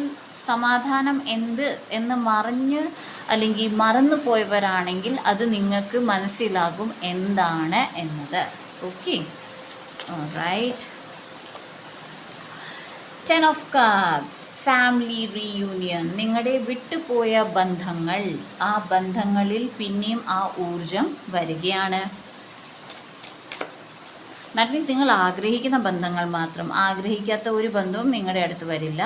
സമാധാനം എന്ന് അല്ലെങ്കിൽ മറന്നു പോയവരാണെങ്കിൽ അത് നിങ്ങൾക്ക് മനസ്സിലാകും എന്താണ് എന്നത്. Okay, right. 10 of Cups, family reunion. നിങ്ങളുടെ വിട്ടുപോയ ബന്ധങ്ങൾ, ആ ബന്ധങ്ങളിൽ പിന്നെയും ആ ഊർജം വരികയാണ്. ദാറ്റ് മീൻസ് നിങ്ങൾ ആഗ്രഹിക്കുന്ന ബന്ധങ്ങൾ മാത്രം, ആഗ്രഹിക്കാത്ത ഒരു ബന്ധവും നിങ്ങളുടെ അടുത്ത് വരില്ല.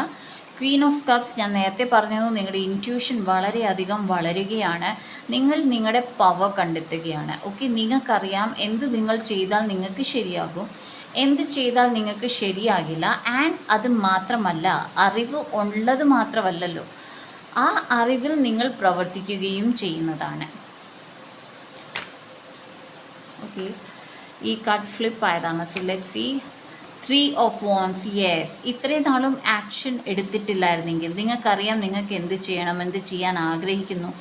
ക്വീൻ ഓഫ് കപ്സ്, ഞാൻ നേരത്തെ പറഞ്ഞത് നിങ്ങളുടെ ഇൻറ്റ്യൂഷൻ വളരെയധികം വളരുകയാണ്. നിങ്ങൾ നിങ്ങളുടെ പവർ കണ്ടെത്തുകയാണ്. ഓക്കെ, നിങ്ങൾക്കറിയാം എന്ത് നിങ്ങൾ ചെയ്താൽ നിങ്ങൾക്ക് ശരിയാകും, എന്ത് ചെയ്താൽ നിങ്ങൾക്ക് ശരിയാകില്ല. ആൻഡ് അത് മാത്രമല്ല, അറിവ് ഉള്ളത് മാത്രമല്ലല്ലോ, ആ അറിവിൽ നിങ്ങൾ പ്രവർത്തിക്കുകയും ചെയ്യുന്നതാണ്. ഓക്കെ, ഈ കാർഡ് ഫ്ലിപ്പ് ആയതാണ്. So let's see three of wands, yes. ഇത്രയും നാളും ആക്ഷൻ എടുത്തിട്ടില്ലായിരുന്നെങ്കിൽ, നിങ്ങൾക്കറിയാം നിങ്ങൾക്ക് എന്ത് ചെയ്യണം, എന്ത് ചെയ്യാൻ ആഗ്രഹിക്കുന്നു,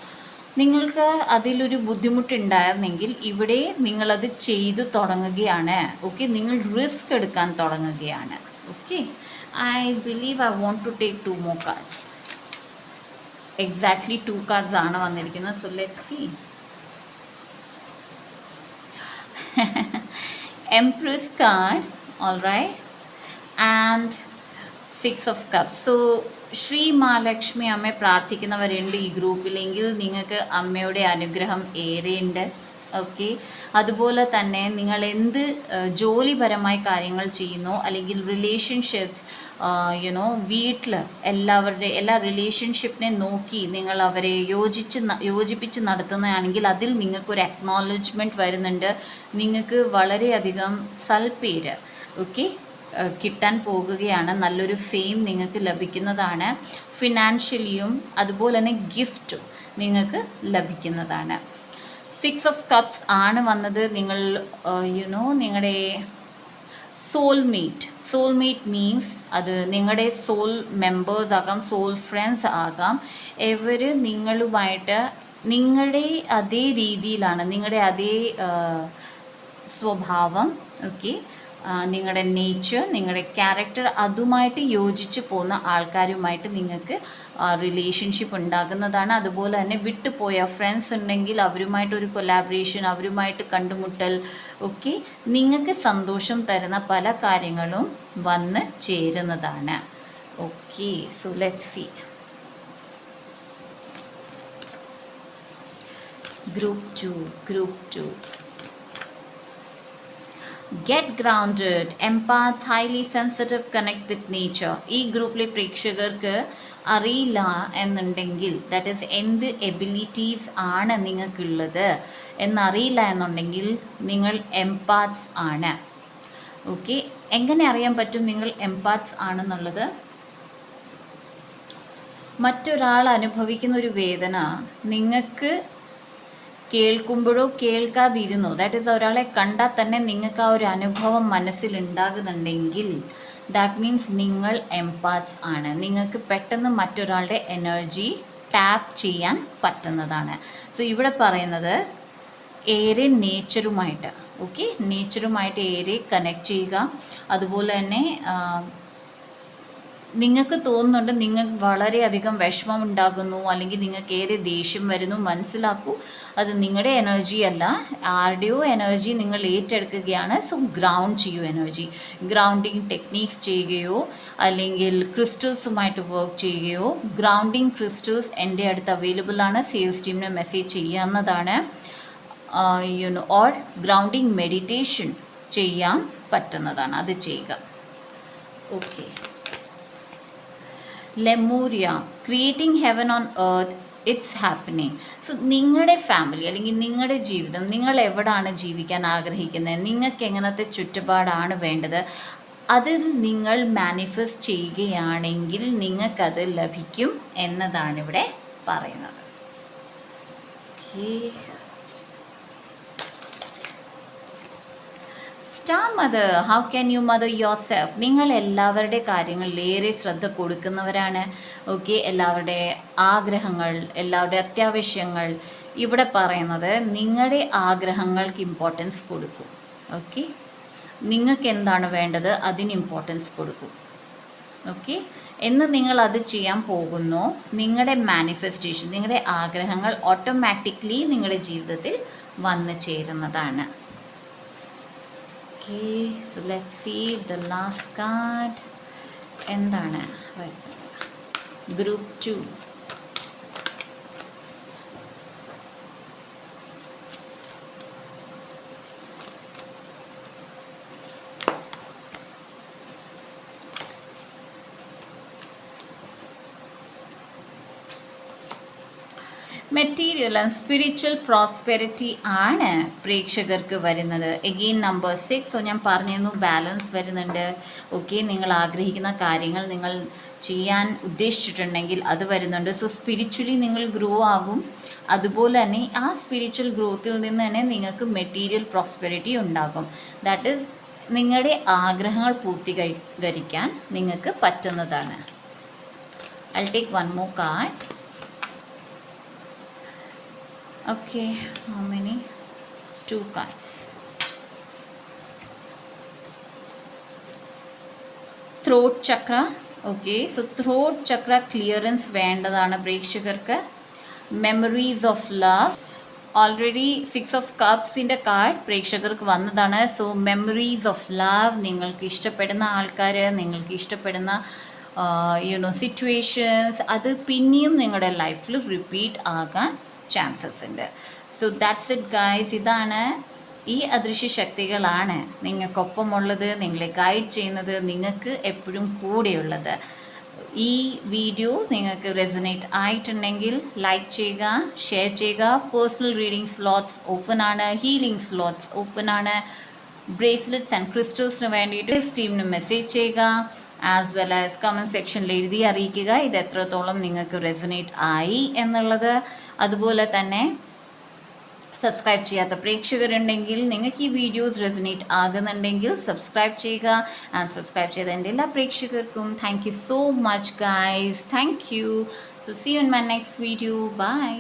നിങ്ങൾക്ക് അതിലൊരു ബുദ്ധിമുട്ടുണ്ടായിരുന്നെങ്കിൽ ഇവിടെ നിങ്ങളത് ചെയ്തു തുടങ്ങുകയാണ്. ഓക്കെ, നിങ്ങൾ റിസ്ക് എടുക്കാൻ തുടങ്ങുകയാണ്. Okay, I believe I want to take 2 more cards. Exactly 2 cards ആണ് വന്നിരിക്കുന്നത്. So let's see. Empress card, all right, and 6 of cups. So Shri Mahalakshmi അമ്മയെ പ്രാർത്ഥിക്കുന്നവരുണ്ട് ഈ ഗ്രൂപ്പിലെങ്കിൽ നിങ്ങൾക്ക് അമ്മയുടെ അനുഗ്രഹം ഏറെയുണ്ട്. ഓക്കെ, അതുപോലെ തന്നെ നിങ്ങൾ എന്ത് ജോലിപരമായ കാര്യങ്ങൾ ചെയ്യുന്നു, അല്ലെങ്കിൽ റിലേഷൻഷിപ്സ് വീട്ടിൽ എല്ലാ റിലേഷൻഷിപ്പിനെ നോക്കി നിങ്ങൾ അവരെ യോജിപ്പിച്ച് നടത്തുന്നതാണെങ്കിൽ അതിൽ നിങ്ങൾക്കൊരു അക്നോളജ്മെൻറ്റ് വരുന്നുണ്ട്. നിങ്ങൾക്ക് വളരെയധികം സൽപ്പേര് ഓക്കെ കിട്ടാൻ പോകുകയാണ്. നല്ലൊരു ഫെയിം നിങ്ങൾക്ക് ലഭിക്കുന്നതാണ്. ഫിനാൻഷ്യലിയും അതുപോലെ തന്നെ ഗിഫ്റ്റും നിങ്ങൾക്ക് ലഭിക്കുന്നതാണ്. 6 of cups ആണ് വന്നത്. നിങ്ങൾ നിങ്ങളുടെ സോൾമേറ്റ് മീൻസ് അത് നിങ്ങളുടെ സോൾ മെമ്പേഴ്സ് ആകാം, സോൾ ഫ്രണ്ട്സ് ആകാം. ഇവർ നിങ്ങളുമായിട്ട് നിങ്ങളുടെ അതേ രീതിയിലാണ്, നിങ്ങളുടെ അതേ സ്വഭാവം, ഓക്കെ, നിങ്ങളുടെ നേച്ചർ, നിങ്ങളുടെ ക്യാരക്ടർ അതുമായിട്ട് യോജിച്ച് പോകുന്ന ആൾക്കാരുമായിട്ട് നിങ്ങൾക്ക് റിലേഷൻഷിപ്പ് ഉണ്ടാകുന്നതാണ്. അതുപോലെ തന്നെ വിട്ടുപോയ ഫ്രണ്ട്സ് ഉണ്ടെങ്കിൽ അവരുമായിട്ടൊരു കൊലാബറേഷൻ, അവരുമായിട്ട് കണ്ടുമുട്ടൽ, ഒക്കെ നിങ്ങൾക്ക് സന്തോഷം തരുന്ന പല കാര്യങ്ങളും വന്ന് ചേരുന്നതാണ്. Okay, so let's see. Group two. Get grounded, empaths, highly sensitive, connect with nature. ഈ ഗ്രൂപ്പിലെ പ്രേക്ഷകർക്ക് അറിയില്ല എന്നുണ്ടെങ്കിൽ, ദാറ്റ് ഈസ് എന്ത് എബിലിറ്റീസ് ആണ് നിങ്ങൾക്കുള്ളത് എന്നറിയില്ല എന്നുണ്ടെങ്കിൽ നിങ്ങൾ എംപാത്സ് ആണ്. ഓക്കെ, എങ്ങനെ അറിയാൻ പറ്റും നിങ്ങൾ എംപാത്സ് ആണെന്നുള്ളത്? മറ്റൊരാൾ അനുഭവിക്കുന്ന ഒരു വേദന നിങ്ങൾക്ക് കേൾക്കുമ്പോഴോ കേൾക്കാതിരുന്നോ, ദാറ്റ് ഈസ് ഒരാളെ കണ്ടാൽ തന്നെ നിങ്ങൾക്ക് ആ ഒരു അനുഭവം മനസ്സിലുണ്ടാകുന്നുണ്ടെങ്കിൽ ദാറ്റ് മീൻസ് നിങ്ങൾ എംപാത്സ് ആണ്. നിങ്ങൾക്ക് പെട്ടെന്ന് മറ്റൊരാളുടെ എനർജി ടാപ്പ് ചെയ്യാൻ പറ്റുന്നതാണ്. സോ ഇവിടെ പറയുന്നത് ഏറെ നേച്ചറുമായിട്ട്, ഓക്കെ, നേച്ചറുമായിട്ട് ഏറെ കണക്ട് ചെയ്യുക. അതുപോലെ തന്നെ നിങ്ങൾക്ക് തോന്നുന്നുണ്ട് നിങ്ങൾക്ക് വളരെയധികം വിഷമം ഉണ്ടാകുന്നു, അല്ലെങ്കിൽ നിങ്ങൾക്ക് ഏറെ ദേഷ്യം വരുന്നു, മനസ്സിലാക്കൂ അത് നിങ്ങളുടെ എനർജി അല്ല, ആരുടെയോ എനർജി നിങ്ങൾ ഏറ്റെടുക്കുകയാണ്. സോ ഗ്രൗണ്ട് ചെയ്യൂ, എനർജി ഗ്രൗണ്ടിങ് ടെക്നീക്സ് ചെയ്യുകയോ അല്ലെങ്കിൽ ക്രിസ്റ്റൽസുമായിട്ട് വർക്ക് ചെയ്യുകയോ. ഗ്രൗണ്ടിങ് ക്രിസ്റ്റൽസ് എൻ്റെ അടുത്ത് അവൈലബിൾ ആണ്, സെയിൽസ് ടീമിന് മെസ്സേജ് ചെയ്യാവുന്നതാണ്. ഓർ ഗ്രൗണ്ടിങ് മെഡിറ്റേഷൻ ചെയ്യാൻ പറ്റുന്നതാണ്, അത് ചെയ്യുക. Okay, Lemuria, creating heaven on earth, it's happening. So നിങ്ങളുടെ ഫാമിലി അല്ലെങ്കിൽ നിങ്ങളുടെ ജീവിതം, നിങ്ങൾ എവിടെയാണ് ജീവിക്കാൻ ആഗ്രഹിക്കുന്നത്, നിങ്ങൾക്ക് എങ്ങനത്തെ ചുറ്റുപാടാണ് വേണ്ടത്, അതിൽ നിങ്ങൾ മാനിഫെസ്റ്റ് ചെയ്യുകയാണെങ്കിൽ നിങ്ങൾക്കത് ലഭിക്കും എന്നതാണ് ഇവിടെ പറയുന്നത്. Okay, star mother, how can you mother your self? നിങ്ങൾ എല്ലാവരുടെ കാര്യങ്ങളിൽ ഏറെ ശ്രദ്ധ കൊടുക്കുന്നവരാണ്. ഓക്കെ, എല്ലാവരുടെ ആഗ്രഹങ്ങൾ, എല്ലാവരുടെ അത്യാവശ്യങ്ങൾ, ഇവിടെ പറയുന്നത് നിങ്ങളുടെ ആഗ്രഹങ്ങൾക്ക് ഇമ്പോർട്ടൻസ് കൊടുക്കും. ഓക്കെ, നിങ്ങൾക്ക് എന്താണ് വേണ്ടത് അതിന് ഇമ്പോർട്ടൻസ് കൊടുക്കും. ഓക്കെ, എന്ന് നിങ്ങൾ അത് ചെയ്യാൻ പോകുന്നു, നിങ്ങളുടെ മാനിഫെസ്റ്റേഷൻ, നിങ്ങളുടെ ആഗ്രഹങ്ങൾ ഓട്ടോമാറ്റിക്കലി നിങ്ങളുടെ ജീവിതത്തിൽ വന്നു ചേരുന്നതാണ്. Okay, so let's see the last card. എന്താണ് group 2? Material and spiritual prosperity ആണ് പ്രേക്ഷകർക്ക് വരുന്നത്. Again number 6. സോ ഞാൻ പറഞ്ഞിരുന്നു ബാലൻസ് വരുന്നുണ്ട്. ഓക്കെ, നിങ്ങൾ ആഗ്രഹിക്കുന്ന കാര്യങ്ങൾ നിങ്ങൾ ചെയ്യാൻ ഉദ്ദേശിച്ചിട്ടുണ്ടെങ്കിൽ അത് വരുന്നുണ്ട്. സോ സ്പിരിച്വലി നിങ്ങൾ ഗ്രോ ആകും. അതുപോലെ തന്നെ ആ സ്പിരിച്വൽ ഗ്രോത്തിൽ നിന്ന് തന്നെ നിങ്ങൾക്ക് മെറ്റീരിയൽ പ്രോസ്പെരിറ്റി ഉണ്ടാകും. ദാറ്റ് ഈസ് നിങ്ങളുടെ ആഗ്രഹങ്ങൾ പൂർത്തീകരിക്കാൻ നിങ്ങൾക്ക് പറ്റുന്നതാണ്. I'll take one more card. Okay, how many? 2 cards. Throat chakra. Okay, so throat chakra clearance വേണ്ടതാണ് പ്രേക്ഷകർക്ക്. Memories of love. Already 6 of കപ്സിൻ്റെ കാർഡ് പ്രേക്ഷകർക്ക് വന്നതാണ്. സോ മെമ്മറീസ് ഓഫ് ലവ്, നിങ്ങൾക്ക് ഇഷ്ടപ്പെടുന്ന ആൾക്കാർ, നിങ്ങൾക്ക് ഇഷ്ടപ്പെടുന്ന സിറ്റുവേഷൻസ്, അത് പിന്നെയും നിങ്ങളുടെ ലൈഫിൽ റിപ്പീറ്റ് ആകാൻ ചാൻസസ് ഉണ്ട്. So that's it guys. ഇതാണ്, ഈ അദൃശ്യ ശക്തികളാണ് നിങ്ങൾക്കൊപ്പമുള്ളത്, നിങ്ങളെ ഗൈഡ് ചെയ്യുന്നത്, നിങ്ങൾക്ക് എപ്പോഴും കൂടെയുള്ളത്. ഈ വീഡിയോ നിങ്ങൾക്ക് റെസൊനേറ്റ് ആയിട്ടുണ്ടെങ്കിൽ ലൈക്ക് ചെയ്യുക, ഷെയർ ചെയ്യുക. പേഴ്സണൽ റീഡിംഗ് സ്ലോട്ട്സ് ഓപ്പൺ ആണ്, ഹീലിംഗ് സ്ലോട്ട്സ് ഓപ്പൺ ആണ്. ബ്രേസ്ലെറ്റ്സ് ആൻഡ് ക്രിസ്റ്റൽസിന് വേണ്ടിയിട്ട് ടീമിന് മെസ്സേജ് ചെയ്യുക. ആസ് വെൽ ആസ് കമൻറ്റ് സെക്ഷനിൽ എഴുതി അറിയിക്കുക ഇത് എത്രത്തോളം നിങ്ങൾക്ക് റെസൊനേറ്റ് ആയി എന്നുള്ളത്. അതുപോലെ തന്നെ സബ്സ്ക്രൈബ് ചെയ്യാത്ത പ്രേക്ഷകരുണ്ടെങ്കിൽ, നിങ്ങൾക്ക് ഈ വീഡിയോസ് റെസൊനേറ്റ് ആകുന്നുണ്ടെങ്കിൽ സബ്സ്ക്രൈബ് ചെയ്യുക. ആൻഡ് സബ്സ്ക്രൈബ് ചെയ്ത എൻ്റെ എല്ലാ പ്രേക്ഷകർക്കും thank you so much guys. Thank you. So see you in my next video. By.